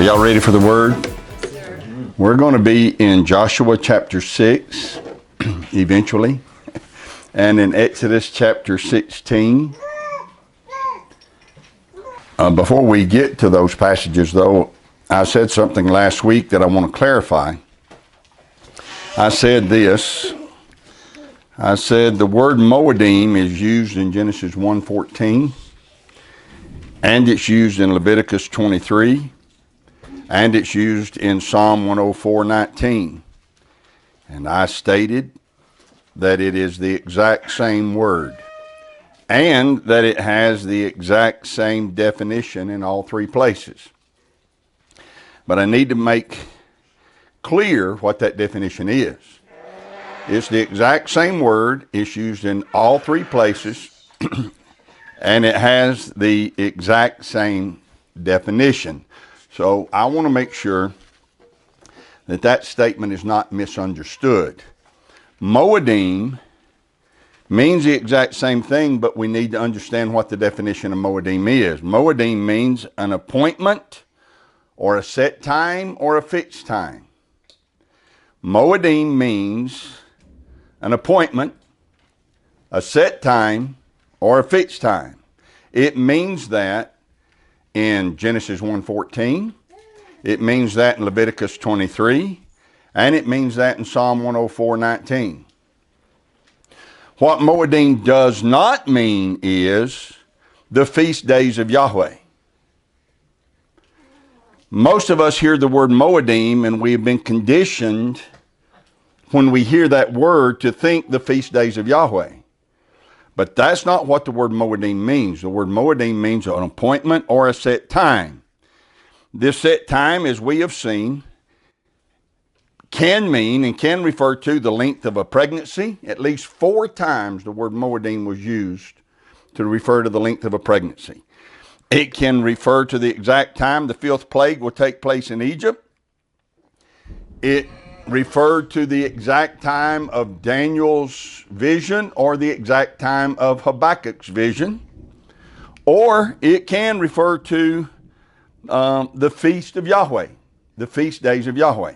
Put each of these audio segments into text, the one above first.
Are y'all ready for the word? We're going to be in Joshua chapter 6, eventually, and in Exodus chapter 16. Before we get to those passages, though, I said something last week that I want to clarify. I said this. I said the word moadim is used in Genesis 1:14, and it's used in Leviticus 23, and it's used in Psalm 104:19. And I stated that it is the exact same word, and that it has the exact same definition in all three places. But I need to make clear what that definition is. It's the exact same word. It's used in all three places, and it has the exact same definition. So I want to make sure that that statement is not misunderstood. Moadim means the exact same thing, but we need to understand what the definition of moadim is. Moadim means an appointment or a set time or a fixed time. Moadim means an appointment, a set time, or a fixed time. It means that in Genesis 1:14, it means that in Leviticus 23, and it means that in Psalm 104:19. What moadim does not mean is the feast days of Yahweh. Most of us hear the word moadim, and we have been conditioned when we hear that word to think the feast days of Yahweh. But that's not what the word moadim means. The word moadim means an appointment or a set time. This set time, as we have seen, can mean and can refer to the length of a pregnancy. At least 4 times the word moadim was used to refer to the length of a pregnancy. It can refer to the exact time the 5th plague will take place in Egypt. It referred to the exact time of Daniel's vision or the exact time of Habakkuk's vision. Or it can refer to the feast of Yahweh, the feast days of Yahweh.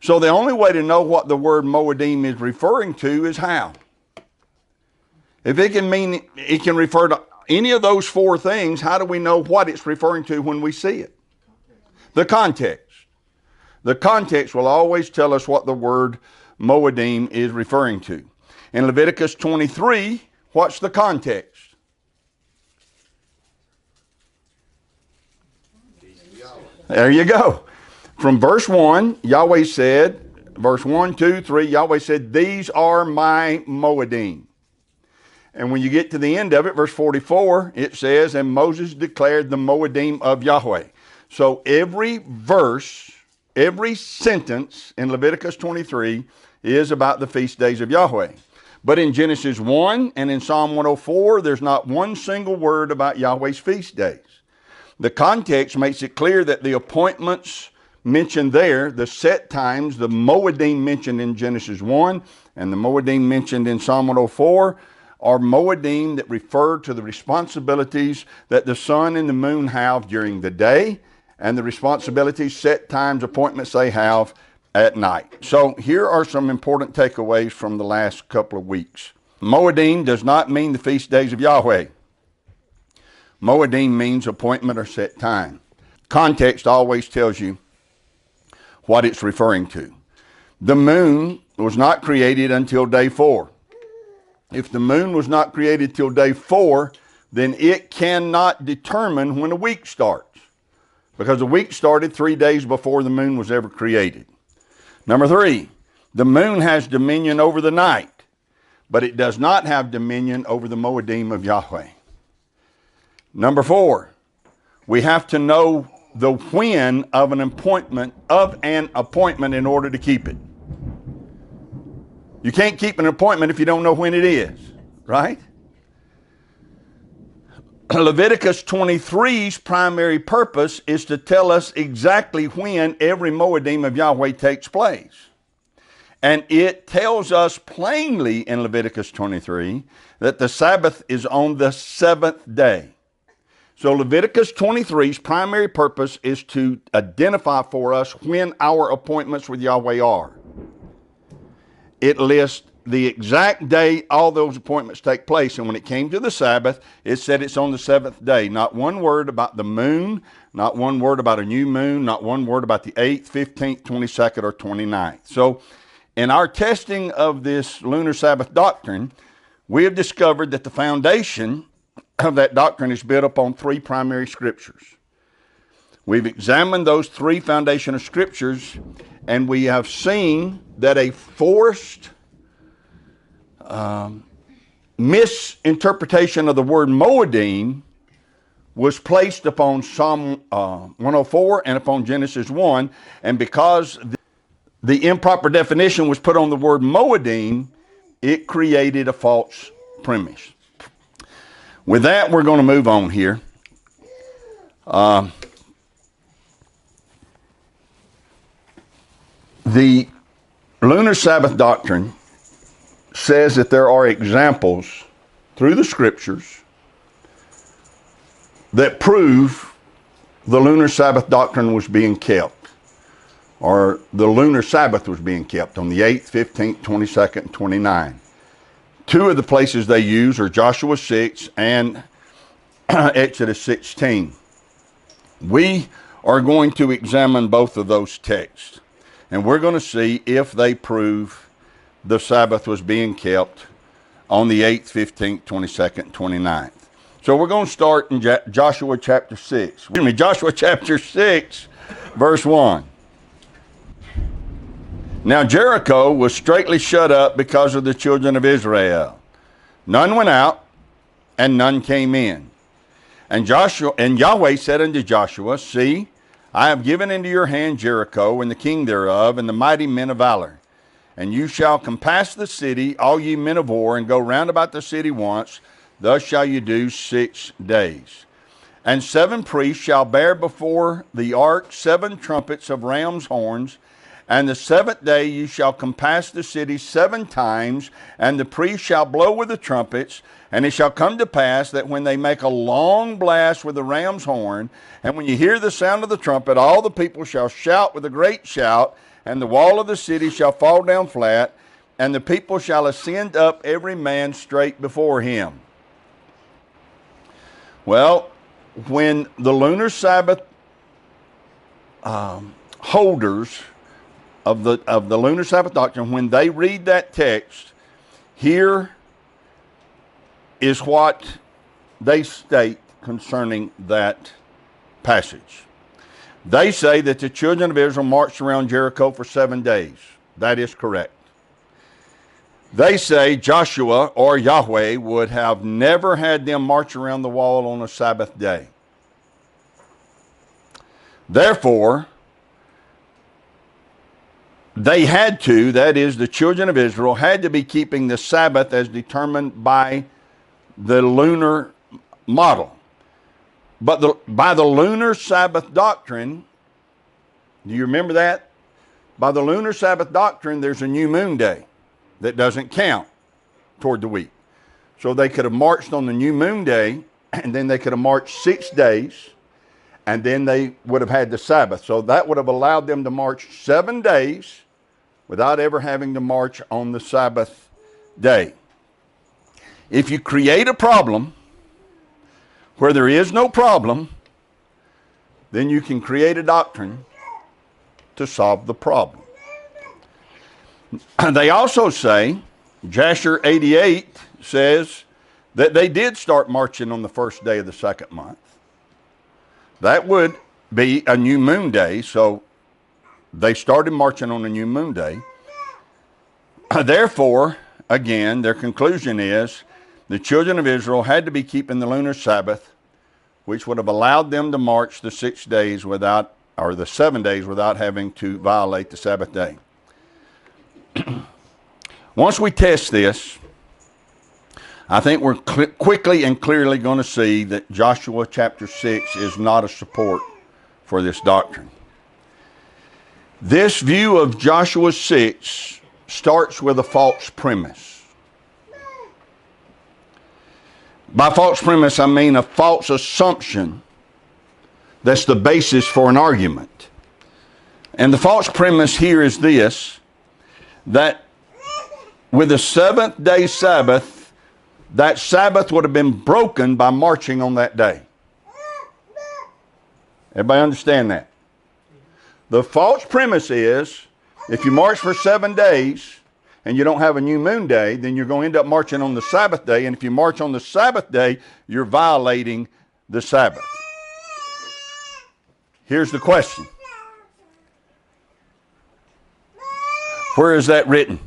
So the only way to know what the word moadim is referring to is how. If it can mean, it can refer to any of those 4 things, how do we know what it's referring to when we see it? The context. The context will always tell us what the word moadim is referring to. In Leviticus 23, what's the context? There you go. From verse 1, Yahweh said, verse 1, 2, 3, Yahweh said, "These are my moadim." And when you get to the end of it, verse 44, it says, "And Moses declared the moadim of Yahweh." So every verse, every sentence in Leviticus 23 is about the feast days of Yahweh. But in Genesis 1 and in Psalm 104, there's not one single word about Yahweh's feast days. The context makes it clear that the appointments mentioned there, the set times, the moadim mentioned in Genesis 1 and the moadim mentioned in Psalm 104, are moadim that refer to the responsibilities that the sun and the moon have during the day, and the responsibilities, set times, appointments they have at night. So here are some important takeaways from the last couple of weeks. Moadim does not mean the feast days of Yahweh. Moadim means appointment or set time. Context always tells you what it's referring to. The moon was not created until day 4. If the moon was not created till day 4, then it cannot determine when a week starts, because the week started 3 days before the moon was ever created. Number 3, the moon has dominion over the night, but it does not have dominion over the moadim of Yahweh. Number 4, we have to know the when of an appointment in order to keep it. You can't keep an appointment if you don't know when it is, right? Leviticus 23's primary purpose is to tell us exactly when every moadim of Yahweh takes place. And it tells us plainly in Leviticus 23 that the Sabbath is on the 7th day. So Leviticus 23's primary purpose is to identify for us when our appointments with Yahweh are. It lists the exact day all those appointments take place. And when it came to the Sabbath, it said it's on the seventh day. Not one word about the moon, not one word about a new moon, not one word about the 8th, 15th, 22nd, or 29th. So in our testing of this lunar Sabbath doctrine, we have discovered that the foundation of that doctrine is built upon three primary scriptures. We've examined those three foundational scriptures, and we have seen that a forced misinterpretation of the word moadim was placed upon Psalm 104 and upon Genesis 1, and because the improper definition was put on the word moadim, it created a false premise. With that, we're going to move on here. The lunar Sabbath doctrine says that there are examples through the scriptures that prove the lunar Sabbath doctrine was being kept, or the lunar Sabbath was being kept on the 8th, 15th, 22nd, and 29th. Two of the places they use are Joshua 6 and Exodus 16. We are going to examine both of those texts, and we're going to see if they prove the Sabbath was being kept on the 8th, 15th, 22nd, and 29th. So we're going to start in Joshua chapter 6. Joshua chapter 6, verse 1. Now Jericho was straitly shut up because of the children of Israel. None went out, and none came in. And Yahweh said unto Joshua, See, I have given into your hand Jericho, and the king thereof, and the mighty men of valor. And you shall compass the city, all ye men of war, and go round about the city once. Thus shall you do 6 days. And 7 priests shall bear before the ark 7 trumpets of ram's horns. And the 7th day you shall compass the city 7 times, and the priests shall blow with the trumpets. And it shall come to pass that when they make a long blast with the ram's horn, and when you hear the sound of the trumpet, all the people shall shout with a great shout, and the wall of the city shall fall down flat, and the people shall ascend up every man straight before him. Well, when the lunar Sabbath holders of the lunar Sabbath doctrine, when they read that text, here is what they state concerning that passage. They say that the children of Israel marched around Jericho for 7 days. That is correct. They say Joshua or Yahweh would have never had them march around the wall on a Sabbath day. Therefore, they had to, that is, the children of Israel had to be keeping the Sabbath as determined by the lunar model. But by the lunar Sabbath doctrine, do you remember that? By the lunar Sabbath doctrine, there's a new moon day that doesn't count toward the week. So they could have marched on the new moon day, and then they could have marched 6 days, and then they would have had the Sabbath. So that would have allowed them to march 7 days without ever having to march on the Sabbath day. If you create a problem where there is no problem, then you can create a doctrine to solve the problem. They also say, Jasher 88 says that they did start marching on the first day of the second month. That would be a new moon day, so they started marching on a new moon day. Therefore, again, their conclusion is the children of Israel had to be keeping the lunar Sabbath, which would have allowed them to march the 6 days without, or the 7 days without having to violate the Sabbath day. Once we test this, I think we're quickly and clearly going to see that Joshua chapter 6 is not a support for this doctrine. This view of Joshua 6 starts with a false premise. By false premise, I mean a false assumption that's the basis for an argument. And the false premise here is this, that with the seventh day Sabbath, that Sabbath would have been broken by marching on that day. Everybody understand that? The false premise is, if you march for 7 days and you don't have a new moon day, then you're going to end up marching on the Sabbath day. And if you march on the Sabbath day, you're violating the Sabbath. Here's the question. Where is that written?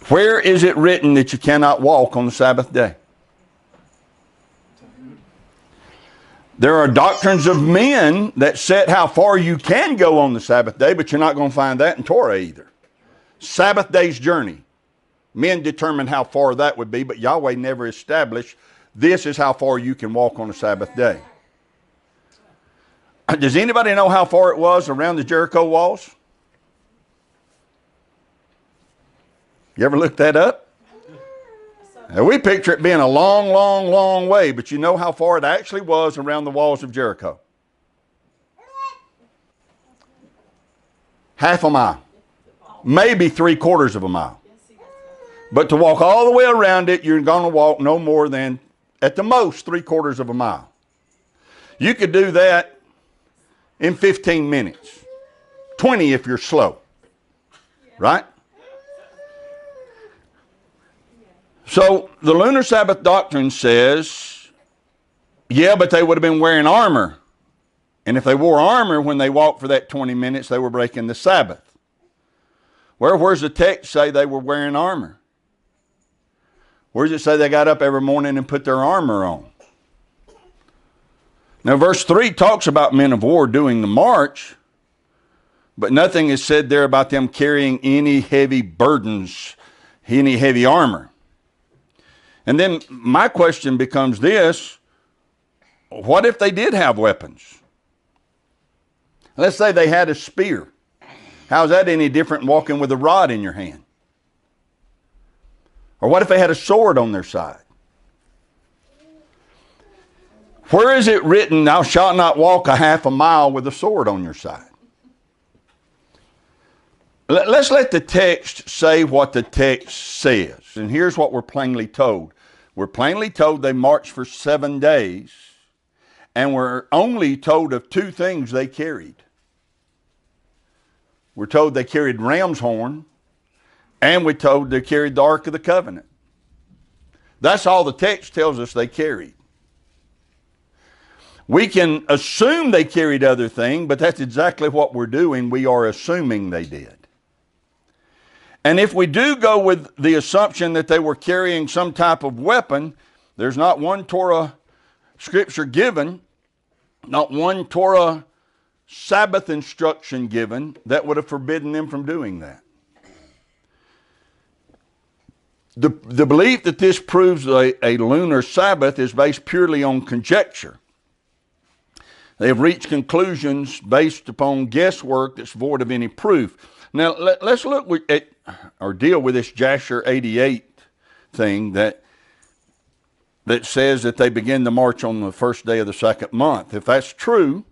Where is it written that you cannot walk on the Sabbath day? There are doctrines of men that set how far you can go on the Sabbath day, but you're not going to find that in Torah either. Sabbath day's journey. Men determine how far that would be, but Yahweh never established this is how far you can walk on the Sabbath day. Does anybody know how far it was around the Jericho walls? You ever looked that up? Now, we picture it being a long, long, long way, but you know how far it actually was around the walls of Jericho? Half a mile. Maybe 3/4 of a mile. But to walk all the way around it, you're going to walk no more than, at the most, 3/4 of a mile. You could do that in 15 minutes. 20 if you're slow. Right? So the Lunar Sabbath doctrine says, yeah, but they would have been wearing armor. And if they wore armor when they walked for that 20 minutes, they were breaking the Sabbath. Where's the text say they were wearing armor? Where does it say they got up every morning and put their armor on? Now, verse 3 talks about men of war doing the march, but nothing is said there about them carrying any heavy burdens, any heavy armor. And then my question becomes this, what if they did have weapons? Let's say they had a spear. How's that any different than walking with a rod in your hand? Or what if they had a sword on their side? Where is it written, thou shalt not walk a half a mile with a sword on your side? Let's let the text say what the text says. And here's what we're plainly told. We're plainly told they marched for 7 days, and we're only told of 2 things they carried. We're told they carried ram's horn, and we're told they carried the Ark of the Covenant. That's all the text tells us they carried. We can assume they carried other things, but that's exactly what we're doing. We are assuming they did. And if we do go with the assumption that they were carrying some type of weapon, there's not one Torah scripture given, not one Torah Sabbath instruction given that would have forbidden them from doing that. The belief that this proves a lunar Sabbath is based purely on conjecture. They have reached conclusions based upon guesswork that's void of any proof. Now, let's look at or deal with this Jasher 88 thing that says that they begin to march on the first day of the second month. If that's true,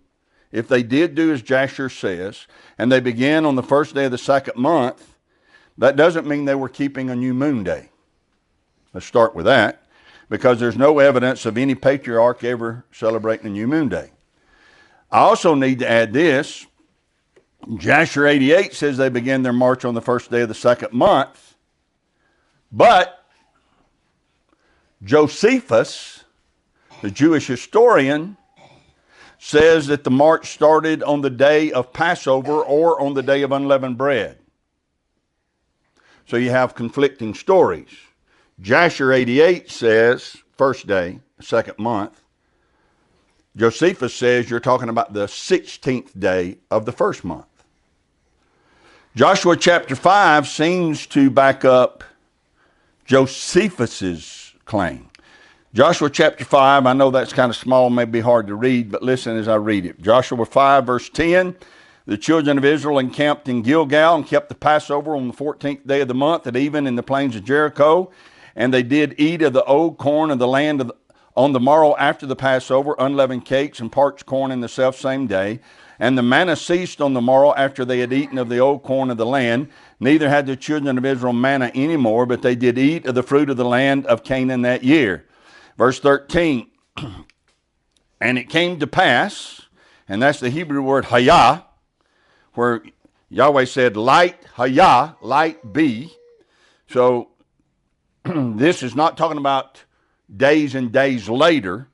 if they did do as Jasher says, and they began on the first day of the second month, that doesn't mean they were keeping a new moon day. Let's start with that, because there's no evidence of any patriarch ever celebrating a new moon day. I also need to add this. Jasher 88 says they began their march on the first day of the second month, but Josephus, the Jewish historian, says that the march started on the day of Passover or on the day of unleavened bread. So you have conflicting stories. Jasher 88 says first day, second month. Josephus says you're talking about the 16th day of the first month. Joshua chapter 5 seems to back up Josephus's claim. Joshua chapter 5, I know that's kind of small, may be hard to read, but listen as I read it. Joshua 5 verse 10, the children of Israel encamped in Gilgal and kept the Passover on the 14th day of the month at even in the plains of Jericho. And they did eat of the old corn of the land on the morrow after the Passover, unleavened cakes and parched corn in the selfsame day. And the manna ceased on the morrow after they had eaten of the old corn of the land. Neither had the children of Israel manna any more, but they did eat of the fruit of the land of Canaan that year. Verse 13, and it came to pass, and that's the Hebrew word hayah, where Yahweh said, light hayah, light be. So this is not talking about days and days later.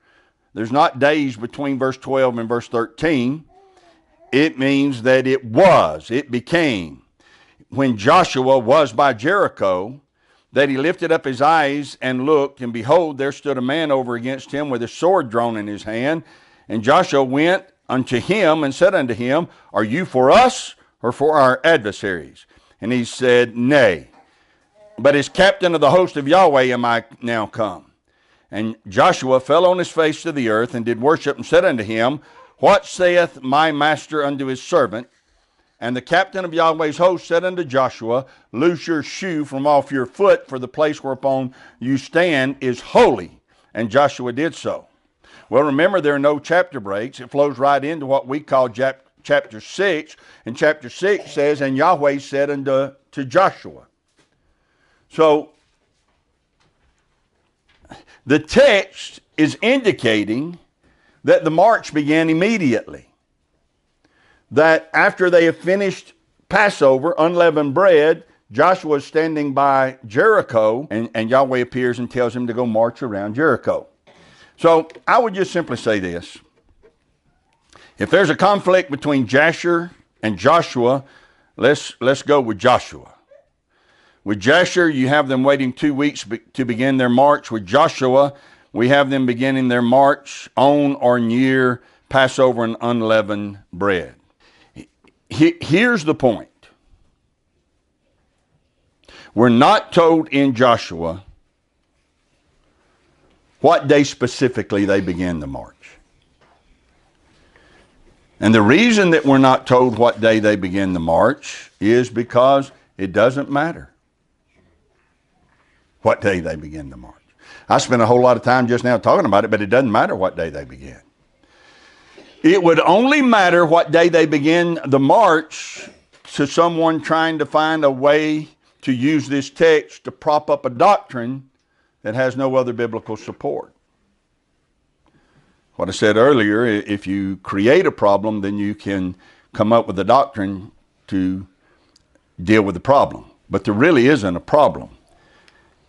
There's not days between verse 12 and verse 13. It means that it became. When Joshua was by Jericho, that he lifted up his eyes and looked, and behold, there stood a man over against him with a sword drawn in his hand. And Joshua went unto him and said unto him, are you for us or for our adversaries? And he said, nay, but as captain of the host of Yahweh am I now come. And Joshua fell on his face to the earth and did worship and said unto him, what saith my master unto his servant? And the captain of Yahweh's host said unto Joshua, loose your shoe from off your foot, for the place whereupon you stand is holy. And Joshua did so. Well, remember, there are no chapter breaks. It flows right into what we call chapter 6. And chapter 6 says, and Yahweh said unto Joshua. So the text is indicating that the march began immediately. That after they have finished Passover, unleavened bread, Joshua is standing by Jericho, and Yahweh appears and tells him to go march around Jericho. So I would just simply say this. If there's a conflict between Jasher and Joshua, let's go with Joshua. With Jasher, you have them waiting 2 weeks to begin their march. With Joshua, we have them beginning their march on or near Passover and unleavened bread. Here's the point. We're not told in Joshua what day specifically they began the march. And the reason that we're not told what day they began the march is because it doesn't matter what day they began the march. I spent a whole lot of time just now talking about it, but it doesn't matter what day they began. It would only matter what day they begin the march to someone trying to find a way to use this text to prop up a doctrine that has no other biblical support. What I said earlier, if you create a problem, then you can come up with a doctrine to deal with the problem. But there really isn't a problem.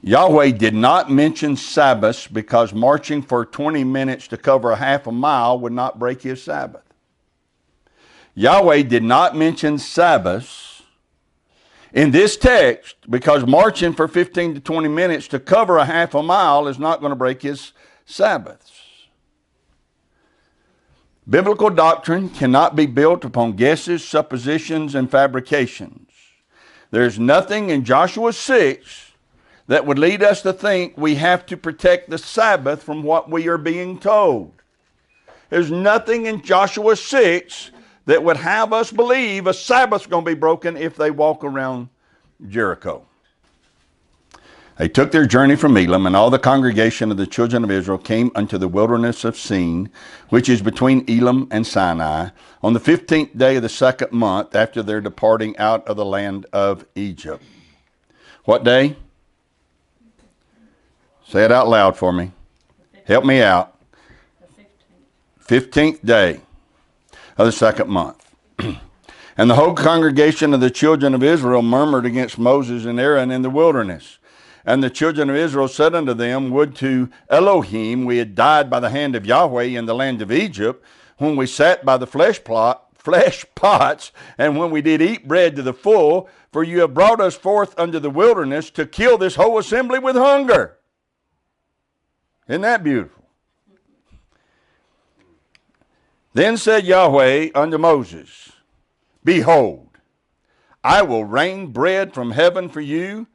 Yahweh did not mention Sabbaths because marching for 20 minutes to cover a half a mile would not break his Sabbath. Yahweh did not mention Sabbaths in this text because marching for 15 to 20 minutes to cover a half a mile is not going to break his Sabbaths. Biblical doctrine cannot be built upon guesses, suppositions, and fabrications. There's nothing in Joshua 6 that would lead us to think we have to protect the Sabbath from what we are being told. There's nothing in Joshua 6 that would have us believe a Sabbath's going to be broken if they walk around Jericho. They took their journey from Elim, and all the congregation of the children of Israel came unto the wilderness of Sin, which is between Elim and Sinai, on the 15th day of the 2nd month after their departing out of the land of Egypt. What day? Say it out loud for me. Help me out. The 15th day of the 2nd month. And the whole congregation of the children of Israel murmured against Moses and Aaron in the wilderness. And the children of Israel said unto them, would to Elohim we had died by the hand of Yahweh in the land of Egypt, when we sat by the flesh pots, and when we did eat bread to the full, for you have brought us forth unto the wilderness to kill this whole assembly with hunger. Isn't that beautiful? Then said Yahweh unto Moses, behold, I will rain bread from heaven for you,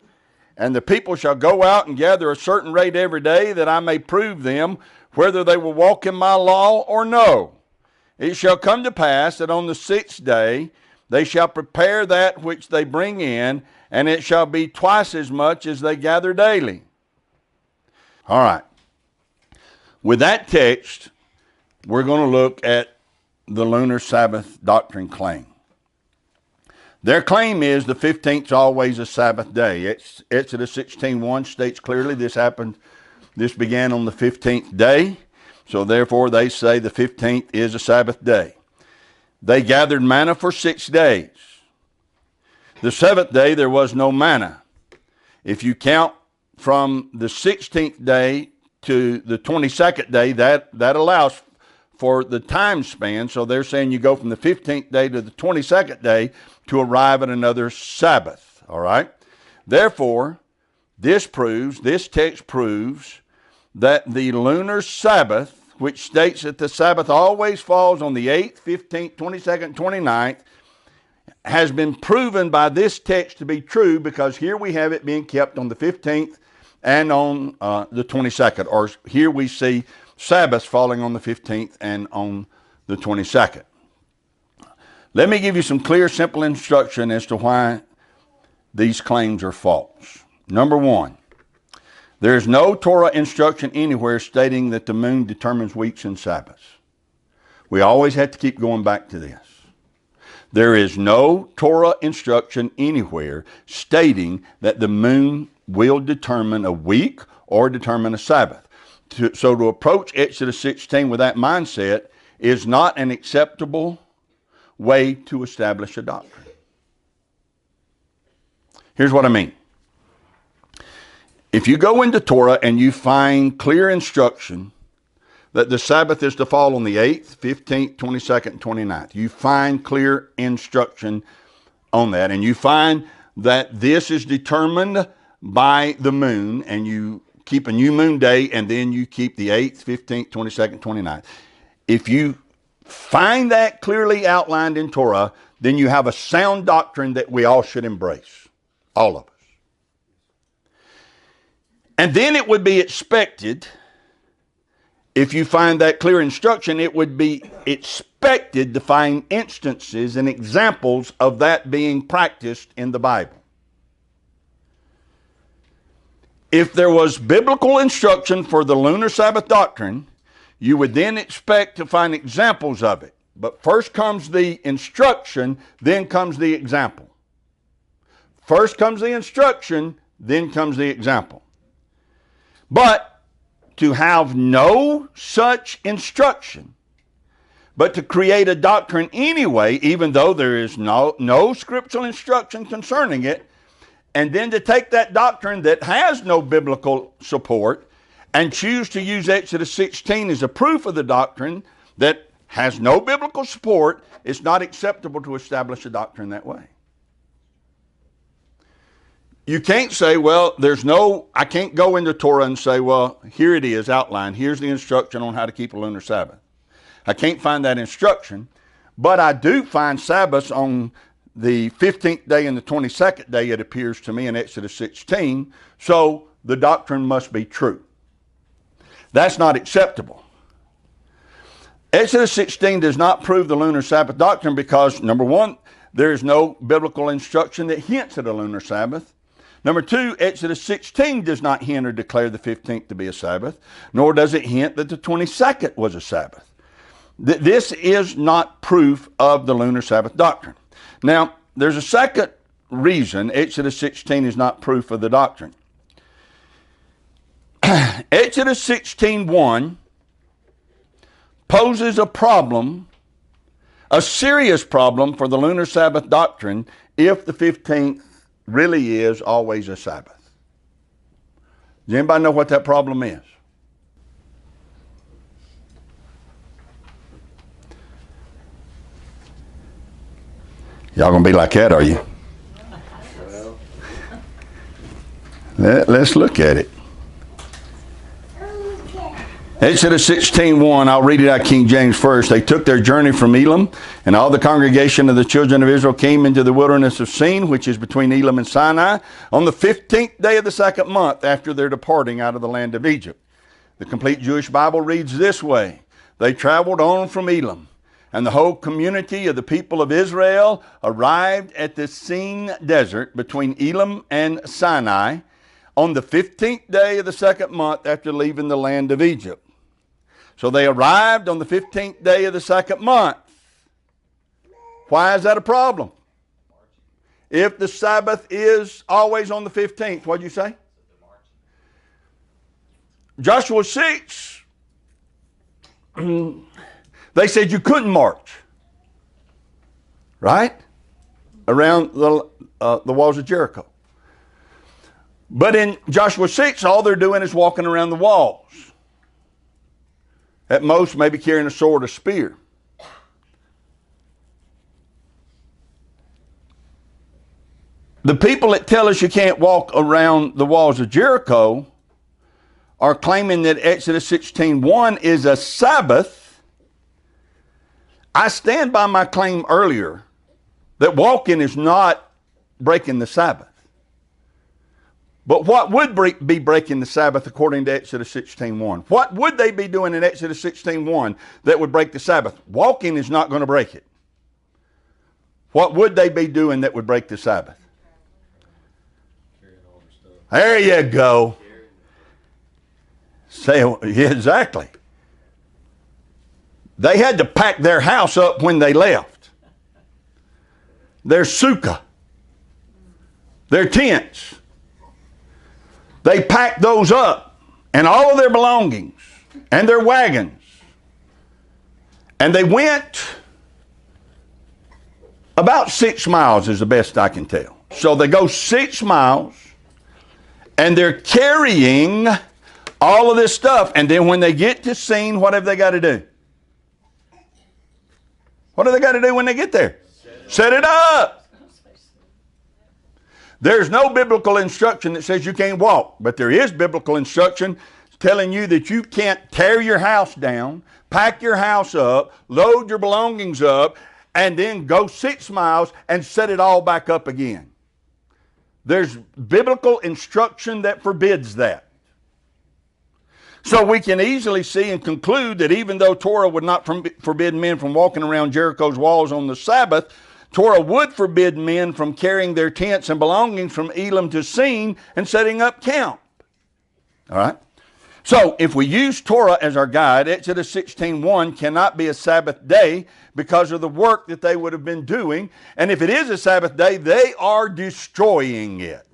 and the people shall go out and gather a certain rate every day, that I may prove them whether they will walk in my law or no. It shall come to pass that on the 6th day they shall prepare that which they bring in, and it shall be twice as much as they gather daily. All right. With that text, we're going to look at the Lunar Sabbath doctrine claim. Their claim is the 15th is always a Sabbath day. Exodus 16:1 states clearly this began on the 15th day. So therefore they say the 15th is a Sabbath day. They gathered manna for 6 days. The 7th day there was no manna. If you count from the 16th day to the 22nd day, that allows for the time span. So they're saying you go from the 15th day to the 22nd day to arrive at another Sabbath. All right? Therefore, this text proves that the lunar Sabbath, which states that the Sabbath always falls on the 8th, 15th, 22nd, 29th, has been proven by this text to be true, because here we have it being kept on the 15th and on the 22nd. Or here we see Sabbaths falling on the 15th and on the 22nd. Let me give you some clear, simple instruction as to why these claims are false. Number one, there is no Torah instruction anywhere stating that the moon determines weeks and Sabbaths. We always have to keep going back to this. There is no Torah instruction anywhere stating that the moon will determine a week or determine a Sabbath. So to approach Exodus 16 with that mindset is not an acceptable way to establish a doctrine. Here's what I mean. If you go into Torah and you find clear instruction that the Sabbath is to fall on the 8th, 15th, 22nd, and 29th, you find clear instruction on that, and you find that this is determined by the moon, and you keep a new moon day, and then you keep the 8th, 15th, 22nd, 29th. If you find that clearly outlined in Torah, then you have a sound doctrine that we all should embrace, all of us. And then it would be expected, if you find that clear instruction, it would be expected to find instances and examples of that being practiced in the Bible. If there was biblical instruction for the lunar Sabbath doctrine, you would then expect to find examples of it. But first comes the instruction, then comes the example. First comes the instruction, then comes the example. But to have no such instruction, but to create a doctrine anyway, even though there is no scriptural instruction concerning it, and then to take that doctrine that has no biblical support and choose to use Exodus 16 as a proof of the doctrine that has no biblical support, it's not acceptable to establish a doctrine that way. You can't say, well, I can't go into Torah and say, well, here it is outlined. Here's the instruction on how to keep a lunar Sabbath. I can't find that instruction, but I do find Sabbaths on the 15th day and the 22nd day, it appears to me, in Exodus 16, so the doctrine must be true. That's not acceptable. Exodus 16 does not prove the lunar Sabbath doctrine because, number one, there is no biblical instruction that hints at a lunar Sabbath. Number two, Exodus 16 does not hint or declare the 15th to be a Sabbath, nor does it hint that the 22nd was a Sabbath. This is not proof of the lunar Sabbath doctrine. Now, there's a second reason Exodus 16 is not proof of the doctrine. Exodus 16:1 poses a problem, a serious problem for the lunar Sabbath doctrine if the 15th really is always a Sabbath. Does anybody know what that problem is? Y'all gonna be like that, are you? Let's look at it. Exodus 16:1, I'll read it out King James first. They took their journey from Elim, and all the congregation of the children of Israel came into the wilderness of Sin, which is between Elim and Sinai, on the 15th day of the second month after their departing out of the land of Egypt. The complete Jewish Bible reads this way: they traveled on from Elim, and the whole community of the people of Israel arrived at the Sin desert between Elim and Sinai on the 15th day of the second month after leaving the land of Egypt. So they arrived on the 15th day of the second month. Why is that a problem? If the Sabbath is always on the 15th, what did you say? Joshua 6, they said you couldn't march, right? Around the walls of Jericho. But in Joshua 6, all they're doing is walking around the walls. At most, maybe carrying a sword or spear. The people that tell us you can't walk around the walls of Jericho are claiming that Exodus 16:1 is a Sabbath. I stand by my claim earlier that walking is not breaking the Sabbath. But what would be breaking the Sabbath according to Exodus 16:1? What would they be doing in Exodus 16:1 that would break the Sabbath? Walking is not going to break it. What would they be doing that would break the Sabbath? There you go. Say, yeah, exactly. They had to pack their house up when they left. Their sukkah. Their tents. They packed those up and all of their belongings and their wagons. And they went about 6 miles is the best I can tell. So they go 6 miles and they're carrying all of this stuff. And then when they get to scene, what have they got to do? What do they got to do when they get there? Set it up. There's no biblical instruction that says you can't walk, but there is biblical instruction telling you that you can't tear your house down, pack your house up, load your belongings up, and then go 6 miles and set it all back up again. There's biblical instruction that forbids that. So we can easily see and conclude that even though Torah would not forbid men from walking around Jericho's walls on the Sabbath, Torah would forbid men from carrying their tents and belongings from Elim to Sin and setting up camp. All right? So if we use Torah as our guide, Exodus 16:1 cannot be a Sabbath day because of the work that they would have been doing. And if it is a Sabbath day, they are destroying it,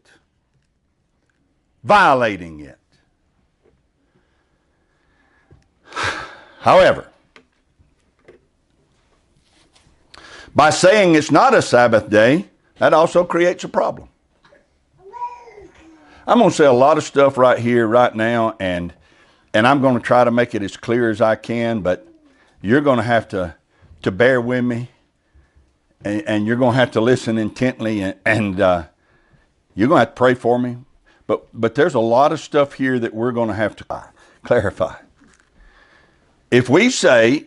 violating it. However, by saying it's not a Sabbath day, that also creates a problem. I'm going to say a lot of stuff right here, right now, and I'm going to try to make it as clear as I can, but you're going to have to bear with me, and you're going to have to listen intently, and you're going to have to pray for me. But there's a lot of stuff here that we're going to have to clarify. If you say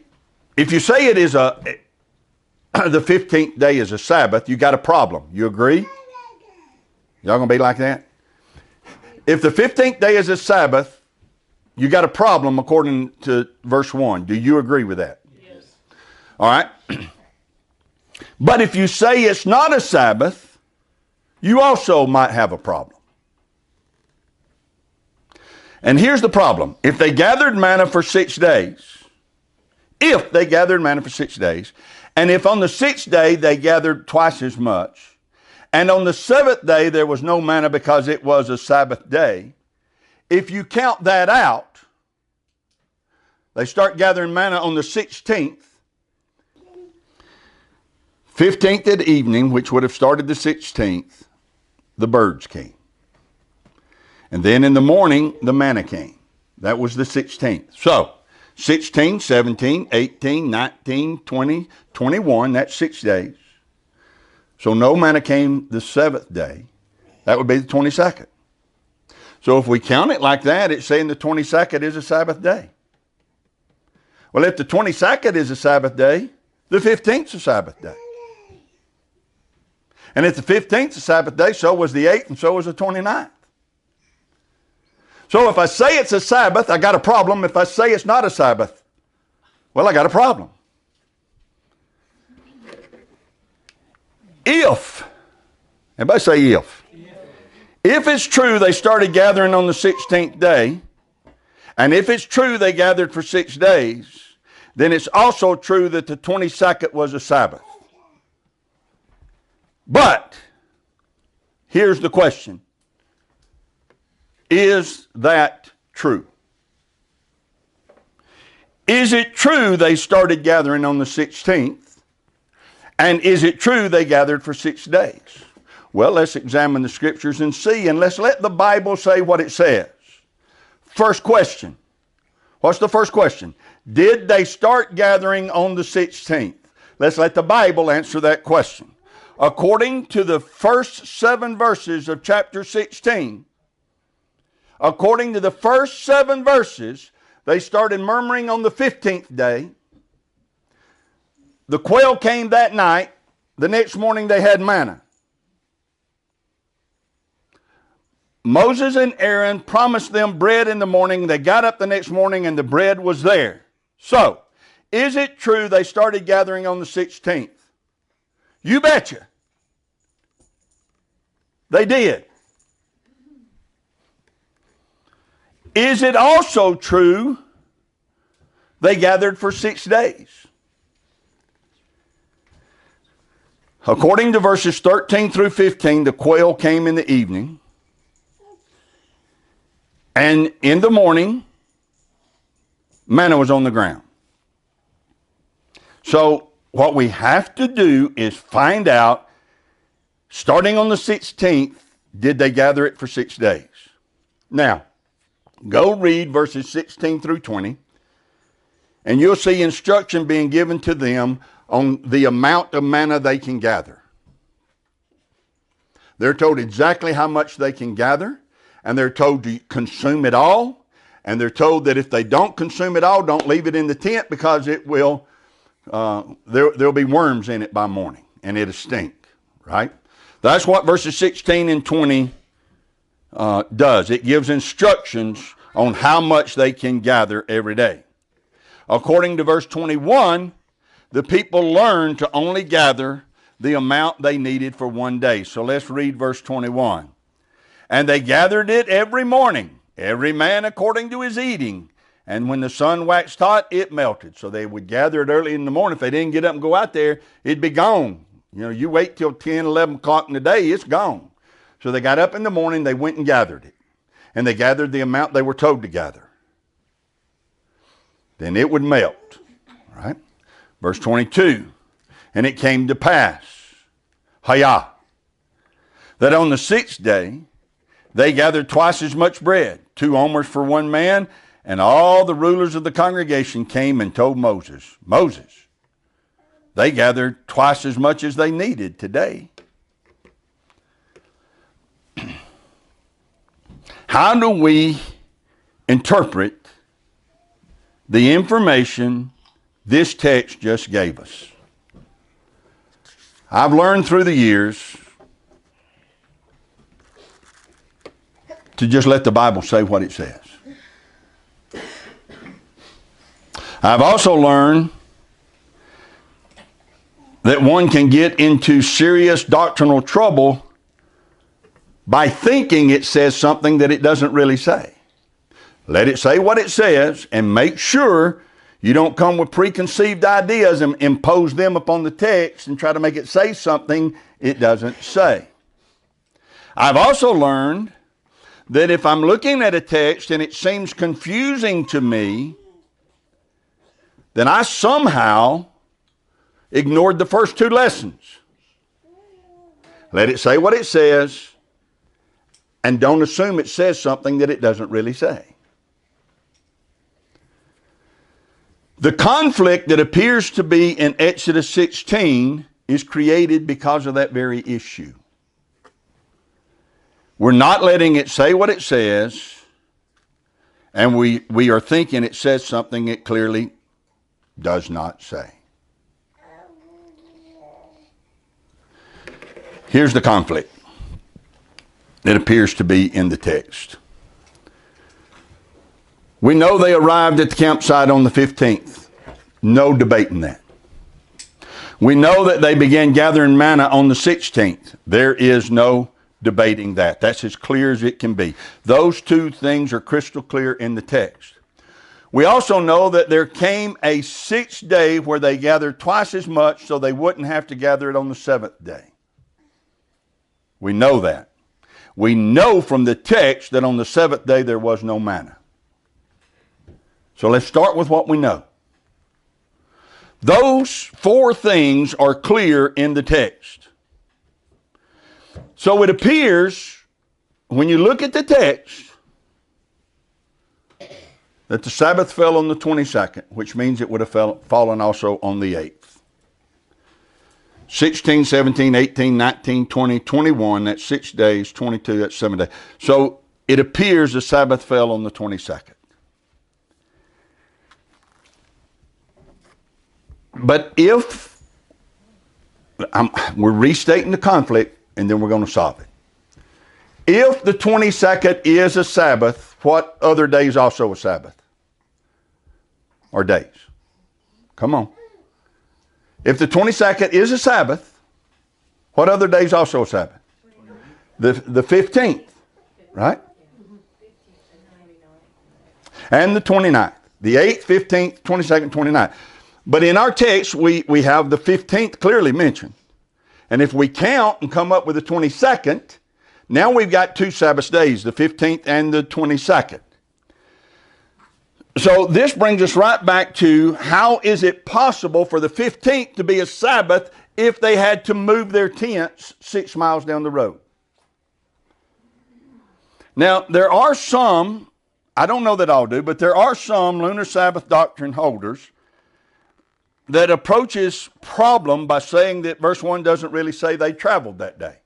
it is the 15th day is a Sabbath, you got a problem. You agree? Y'all going to be like that? If the 15th day is a Sabbath, you got a problem according to verse 1. Do you agree with that? Yes. All right. But if you say it's not a Sabbath, you also might have a problem. And here's the problem. If they gathered manna for 6 days, and if on the 6th day they gathered twice as much, and on the 7th day there was no manna because it was a Sabbath day, if you count that out, they start gathering manna on the 16th, 15th at evening, which would have started the 16th, the birds came. And then in the morning, the manna came. That was the 16th. So, 16, 17, 18, 19, 20, 21, that's 6 days. So no manna came the 7th day. That would be the 22nd. So if we count it like that, it's saying the 22nd is a Sabbath day. Well, if the 22nd is a Sabbath day, the 15th is a Sabbath day. And if the 15th is a Sabbath day, so was the 8th and so was the 29th. So if I say it's a Sabbath, I got a problem. If I say it's not a Sabbath, well, I got a problem. If, everybody say if. If it's true they started gathering on the 16th day, and if it's true they gathered for 6 days, then it's also true that the 22nd was a Sabbath. But here's the question. Is that true? Is it true they started gathering on the 16th? And is it true they gathered for 6 days? Well, let's examine the scriptures and see, and let's let the Bible say what it says. First question. What's the first question? Did they start gathering on the 16th? Let's let the Bible answer that question. According to the first 7 verses of chapter 16, according to the first 7 verses, they started murmuring on the 15th day. The quail came that night. The next morning they had manna. Moses and Aaron promised them bread in the morning. They got up the next morning and the bread was there. So, is it true they started gathering on the 16th? You betcha. They did. Is it also true they gathered for 6 days? According to verses 13 through 15, the quail came in the evening. And in the morning, manna was on the ground. So what we have to do is find out, starting on the 16th, did they gather it for 6 days? Now, go read verses 16 through 20, and you'll see instruction being given to them on the amount of manna they can gather. They're told exactly how much they can gather, and they're told to consume it all, and they're told that if they don't consume it all, don't leave it in the tent because it will, there'll be worms in it by morning, and it'll stink, right? That's what verses 16 and 20 does. It gives instructions on how much they can gather every day. According to verse 21, the people learned to only gather the amount they needed for one day. So let's read verse 21. And they gathered it every morning, every man according to his eating. And when the sun waxed hot, it melted. So they would gather it early in the morning. If they didn't get up and go out there, it'd be gone. You know, you wait till 10, 11 o'clock in the day, it's gone. So they got up in the morning, they went and gathered it. And they gathered the amount they were told to gather. Then it would melt, right? Verse 22, and it came to pass, that on the 6th day, they gathered twice as much bread, 2 omers for one man, and all the rulers of the congregation came and told Moses, they gathered twice as much as they needed today. How do we interpret the information this text just gave us? I've learned through the years to just let the Bible say what it says. I've also learned that one can get into serious doctrinal trouble by thinking it says something that it doesn't really say. Let it say what it says and make sure you don't come with preconceived ideas and impose them upon the text and try to make it say something it doesn't say. I've also learned that if I'm looking at a text and it seems confusing to me, then I somehow ignored the first 2 lessons. Let it say what it says, and don't assume it says something that it doesn't really say. The conflict that appears to be in Exodus 16 is created because of that very issue. We're not letting it say what it says, and we are thinking it says something it clearly does not say. Here's the conflict that appears to be in the text. We know they arrived at the campsite on the 15th. No debating that. We know that they began gathering manna on the 16th. There is no debating that. That's as clear as it can be. Those two things are crystal clear in the text. We also know that there came a sixth day where they gathered twice as much so they wouldn't have to gather it on the seventh day. We know that. We know from the text that on the seventh day there was no manna. So let's start with what we know. Those four things are clear in the text. So it appears, when you look at the text, that the Sabbath fell on the 22nd, which means it would have fallen also on the 8th. 16, 17, 18, 19, 20, 21, that's 6 days, 22, that's 7 days. So it appears the Sabbath fell on the 22nd. But if, we're restating the conflict, and then we're going to solve it. If the 22nd is a Sabbath, what other days also a Sabbath? Or days? Come on. If the 22nd is a Sabbath, what other days also a Sabbath? The 15th, right? And the 29th. The 8th, 15th, 22nd, 29th. But in our text, we have the 15th clearly mentioned. And if we count and come up with the 22nd, now we've got two Sabbath days, the 15th and the 22nd. So this brings us right back to how is it possible for the 15th to be a Sabbath if they had to move their tents 6 miles down the road? Now, there are some, I don't know that all do, but there are some Lunar Sabbath doctrine holders that approaches problem by saying that verse 1 doesn't really say they traveled that day.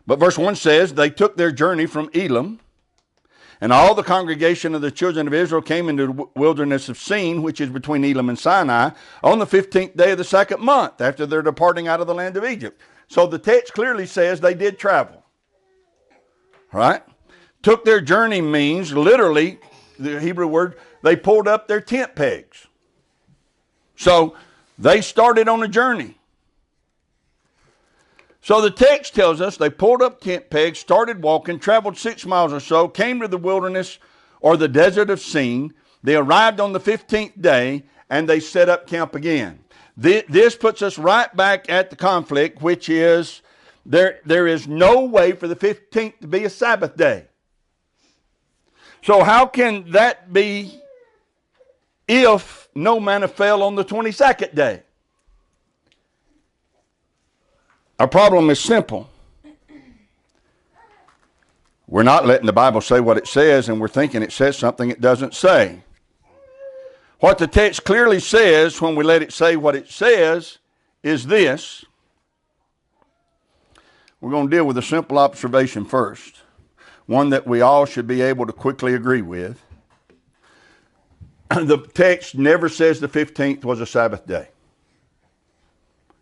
But verse 1 says they took their journey from Elim, and all the congregation of the children of Israel came into the wilderness of Sin, which is between Elim and Sinai, on the 15th day of the second month after their departing out of the land of Egypt. So the text clearly says they did travel. Right? Took their journey means literally, the Hebrew word, they pulled up their tent pegs. So they started on a journey. So the text tells us they pulled up tent pegs, started walking, traveled 6 miles or so, came to the wilderness or the desert of Sin. They arrived on the 15th day and they set up camp again. This puts us right back at the conflict, which is there is no way for the 15th to be a Sabbath day. So how can that be if no manna fell on the 22nd day? Our problem is simple. We're not letting the Bible say what it says, and we're thinking it says something it doesn't say. What the text clearly says when we let it say what it says is this. We're going to deal with a simple observation first, one that we all should be able to quickly agree with. The text never says the 15th was a Sabbath day.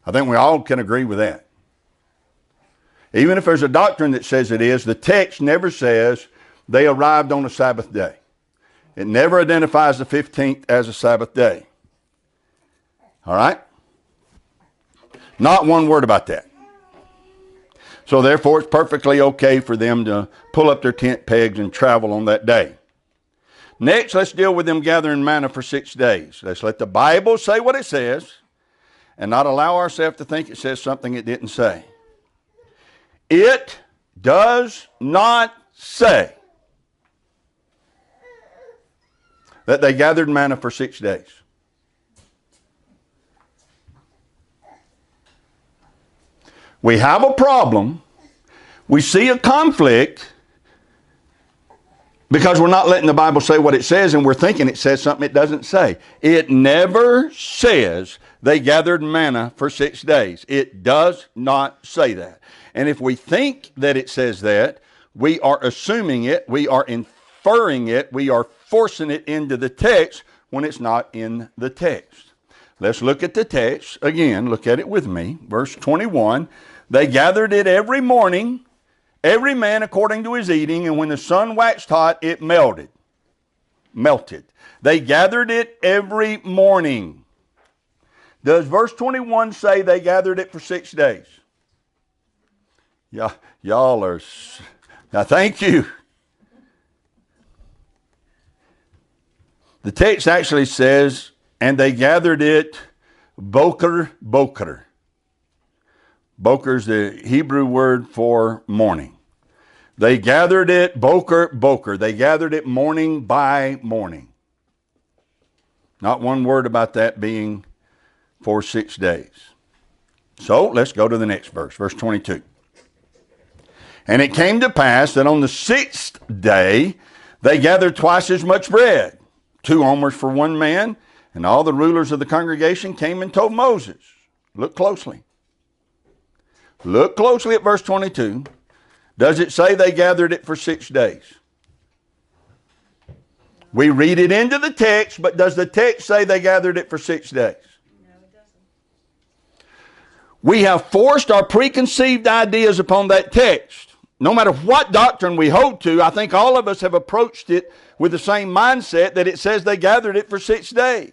I think we all can agree with that. Even if there's a doctrine that says it is, the text never says they arrived on a Sabbath day. It never identifies the 15th as a Sabbath day. All right? Not one word about that. So therefore, it's perfectly okay for them to pull up their tent pegs and travel on that day. Next, let's deal with them gathering manna for 6 days. Let's let the Bible say what it says and not allow ourselves to think it says something it didn't say. It does not say that they gathered manna for 6 days. We have a problem. We see a conflict because we're not letting the Bible say what it says, and we're thinking it says something it doesn't say. It never says they gathered manna for 6 days. It does not say that. And if we think that it says that, we are assuming it, we are inferring it, we are forcing it into the text when it's not in the text. Let's look at the text again. Look at it with me. Verse 21, they gathered it every morning, every man according to his eating, and when the sun waxed hot, it melted. They gathered it every morning. Does verse 21 say they gathered it for 6 days? Y'all are... Now, thank you. The text actually says, and they gathered it boker. Boker is the Hebrew word for morning. They gathered it boker. They gathered it morning by morning. Not one word about that being for 6 days. So let's go to the next verse, verse 22. And it came to pass that on the 6th day they gathered twice as much bread, 2 omers for one man, and all the rulers of the congregation came and told Moses. Look closely. Look closely at verse 22. Does it say they gathered it for 6 days? We read it into the text, but does the text say they gathered it for 6 days? No, it doesn't. We have forced our preconceived ideas upon that text. No matter what doctrine we hold to, I think all of us have approached it with the same mindset that it says they gathered it for 6 days.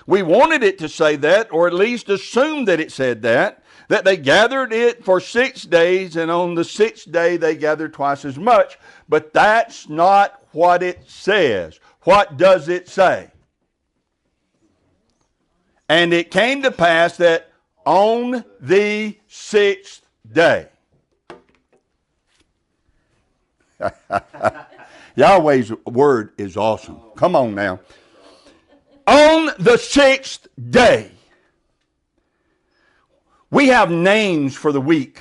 We wanted it to say that, or at least assumed that it said that they gathered it for 6 days, and on the 6th day they gathered twice as much. But that's not what it says. What does it say? And it came to pass that on the 6th day. Yahweh's word is awesome. Come on now. On the 6th day. We have names for the week.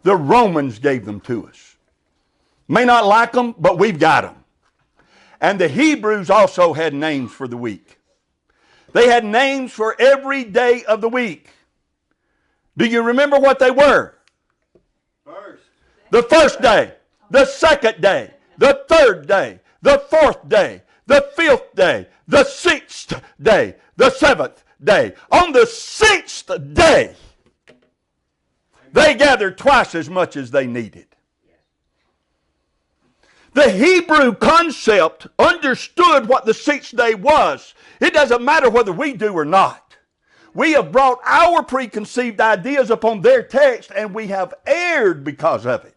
The Romans gave them to us. May not like them, but we've got them. And the Hebrews also had names for the week. They had names for every day of the week. Do you remember what they were? The first day, the second day, the third day, the fourth day, the fifth day, the 6th day, the 7th day. On the 6th day, they gathered twice as much as they needed. The Hebrew concept understood what the 6th day was. It doesn't matter whether we do or not. We have brought our preconceived ideas upon their text, and we have erred because of it.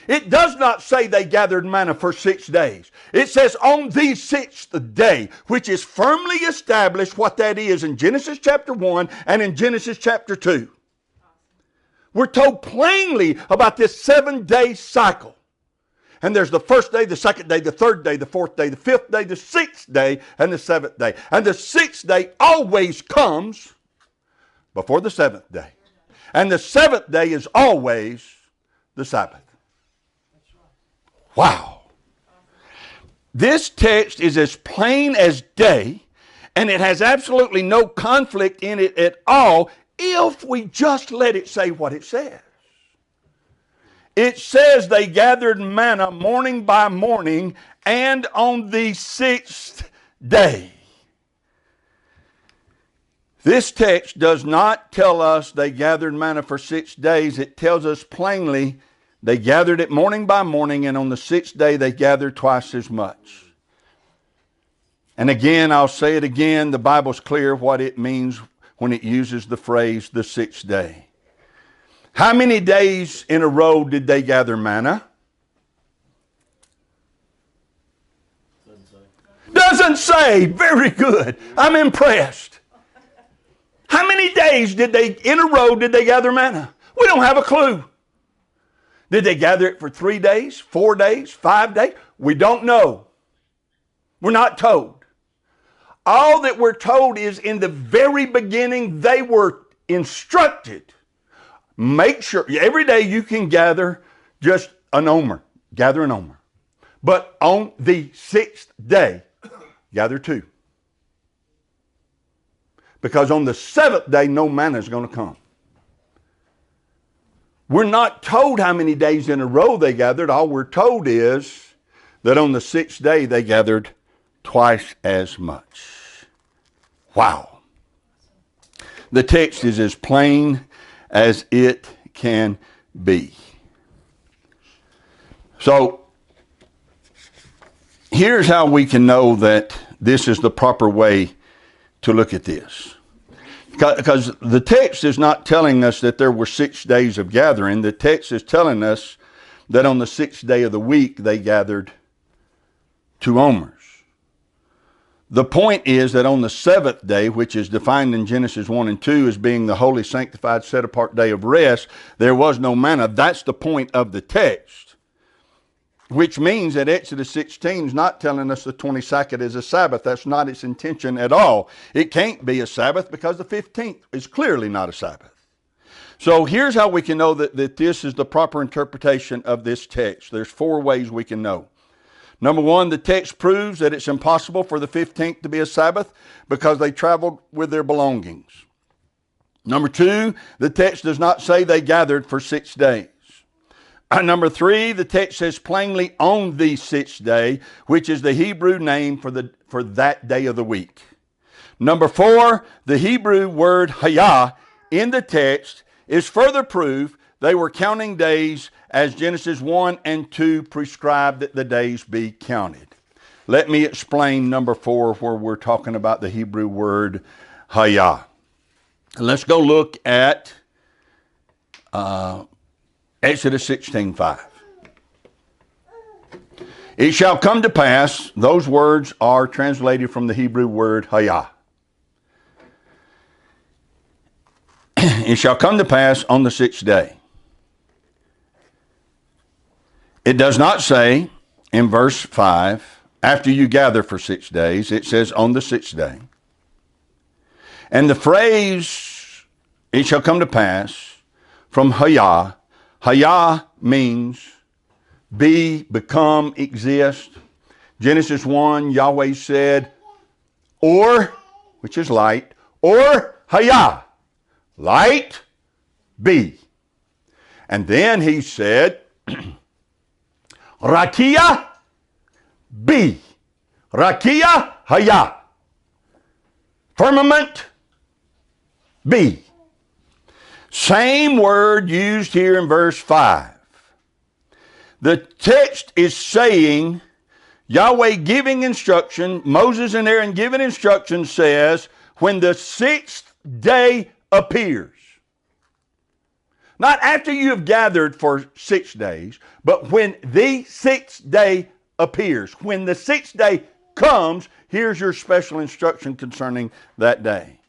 It does not say they gathered manna for 6 days. It says on the 6th day, which is firmly established what that is in Genesis chapter 1 and in Genesis chapter 2. We're told plainly about this 7-day cycle. And there's the first day, the second day, the third day, the fourth day, the fifth day, the 6th day, and the 7th day. And the 6th day always comes before the 7th day. And the 7th day is always the Sabbath. Wow. This text is as plain as day, and it has absolutely no conflict in it at all if we just let it say what it says. It says they gathered manna morning by morning and on the 6th day. This text does not tell us they gathered manna for 6 days. It tells us plainly they gathered it morning by morning, and on the 6th day they gathered twice as much. And again, I'll say it again, the Bible's clear what it means when it uses the phrase the 6th day. How many days in a row did they gather manna? Doesn't say. Very good. I'm impressed. How many days in a row did they gather manna? We don't have a clue. Did they gather it for 3 days, 4 days, 5 days? We don't know. We're not told. All that we're told is in the very beginning they were instructed. Make sure, every day you can gather just an omer. Gather an omer. But on the 6th day, gather 2. Because on the 7th day, no manna is going to come. We're not told how many days in a row they gathered. All we're told is that on the 6th day, they gathered twice as much. Wow. The text is as plain as it can be. So, here's how we can know that this is the proper way to look at this. Because the text is not telling us that there were 6 days of gathering. The text is telling us that on the 6th day of the week they gathered 2 omers. The point is that on the 7th day, which is defined in Genesis 1 and 2 as being the holy, sanctified, set-apart day of rest, there was no manna. That's the point of the text. Which means that Exodus 16 is not telling us the 22nd is a Sabbath. That's not its intention at all. It can't be a Sabbath because the 15th is clearly not a Sabbath. So here's how we can know that this is the proper interpretation of this text. There's 4 ways we can know. Number 1, the text proves that it's impossible for the 15th to be a Sabbath because they traveled with their belongings. Number 2, the text does not say they gathered for 6 days. Number 3, the text says plainly on the 6th day, which is the Hebrew name for that day of the week. Number 4, the Hebrew word hayah in the text is further proof they were counting days as Genesis 1 and 2 prescribed that the days be counted. Let me explain number 4 where we're talking about the Hebrew word hayah. Let's go look at Exodus 16:5. It shall come to pass, those words are translated from the Hebrew word hayah. It shall come to pass on the 6th day. It does not say in verse 5, after you gather for 6 days, it says on the 6th day. And the phrase, it shall come to pass, from hayah, hayah means be, become, exist. Genesis 1, Yahweh said, or, which is light, or hayah, light, be. And then he said, Rakia, be. Rakia, hayah. Firmament, be. Same word used here in verse 5. The text is saying, Yahweh giving instruction, Moses and Aaron giving instruction says, when the 6th day appears. Not after you have gathered for 6 days, but when the 6th day appears. When the 6th day comes, here's your special instruction concerning that day.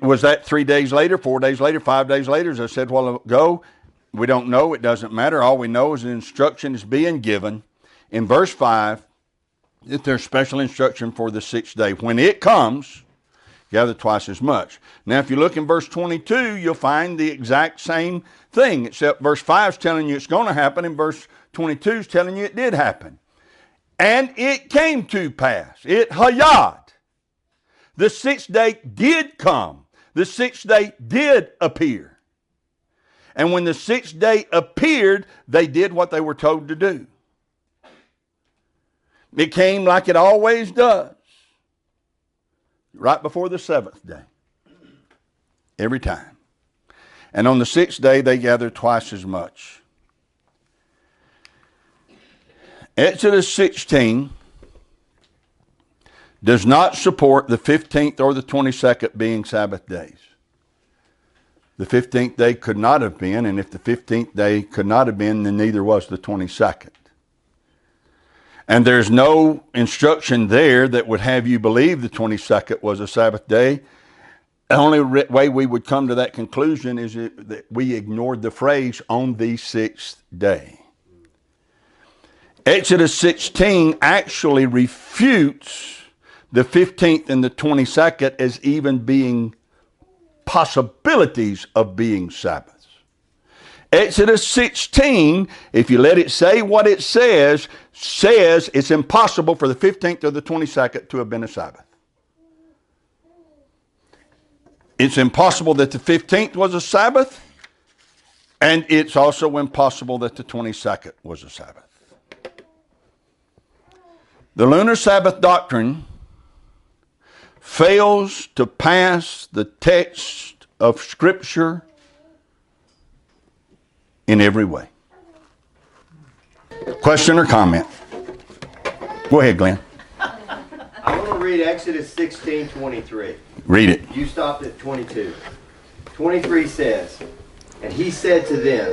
Was that 3 days later, 4 days later, 5 days later? As I said a while ago, we don't know. It doesn't matter. All we know is the instruction is being given in verse 5 that there's special instruction for the 6th day. When it comes, gather twice as much. Now, if you look in verse 22, you'll find the exact same thing, except verse 5 is telling you it's going to happen, and verse 22 is telling you it did happen. And it came to pass. It hayat. The 6th day did come. The 6th day did appear. And when the 6th day appeared, they did what they were told to do. It came like it always does. Right before the 7th day. Every time. And on the 6th day, they gathered twice as much. Exodus 16 does not support the 15th or the 22nd being Sabbath days. The 15th day could not have been, and if the 15th day could not have been, then neither was the 22nd. And there's no instruction there that would have you believe the 22nd was a Sabbath day. The only way we would come to that conclusion is that we ignored the phrase on the 6th day. Exodus 16 actually refutes the 15th and the 22nd as even being possibilities of being Sabbaths. Exodus 16, if you let it say what it says it's impossible for the 15th or the 22nd to have been a Sabbath. It's impossible that the 15th was a Sabbath, and it's also impossible that the 22nd was a Sabbath. The Lunar Sabbath doctrine fails to pass the text of Scripture in every way. Question or comment? Go ahead, Glenn. I want to read read Exodus 16:23. Read it. You stopped at 22. 23 says, and he said to them,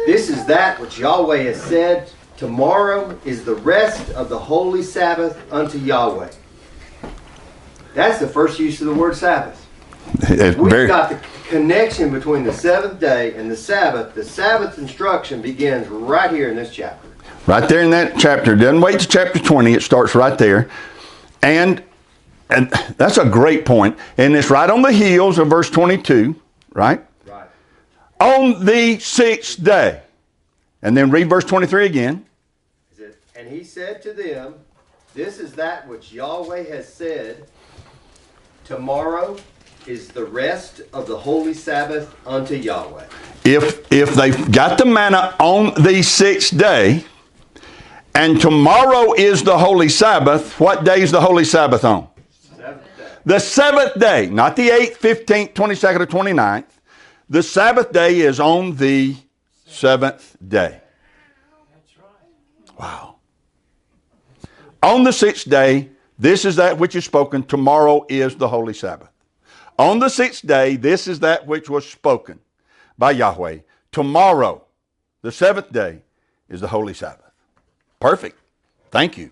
this is that which Yahweh has said, tomorrow is the rest of the holy Sabbath unto Yahweh. That's the first use of the word Sabbath. We've got the connection between the seventh day and the Sabbath. The Sabbath instruction begins right here in this chapter. Right there in that chapter. It doesn't wait to chapter 20. It starts right there. And that's a great point. And it's right on the heels of verse 22, right? Right. On the sixth day. And then read verse 23 again. And he said to them, this is that which Yahweh has said, tomorrow is the rest of the holy Sabbath unto Yahweh. If they've got the manna on the sixth day, and tomorrow is the holy Sabbath, what day is the holy Sabbath on? Seventh day. The seventh day, not the 8th, 15th, 22nd, or 29th. The Sabbath day is on the seventh day. That's right. Wow. On the sixth day, this is that which is spoken. Tomorrow is the holy Sabbath. On the sixth day, this is that which was spoken by Yahweh. Tomorrow, the seventh day, is the holy Sabbath. Perfect. Thank you.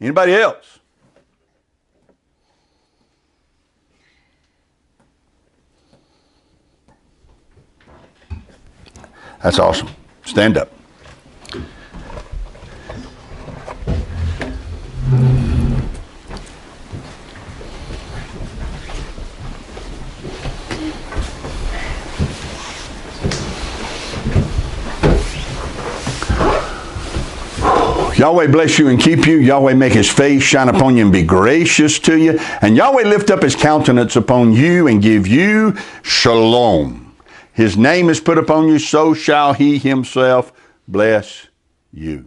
Anybody else? That's awesome. Stand up. Yahweh bless you and keep you. Yahweh make his face shine upon you and be gracious to you. And Yahweh lift up his countenance upon you and give you shalom. His name is put upon you, so shall he himself bless you.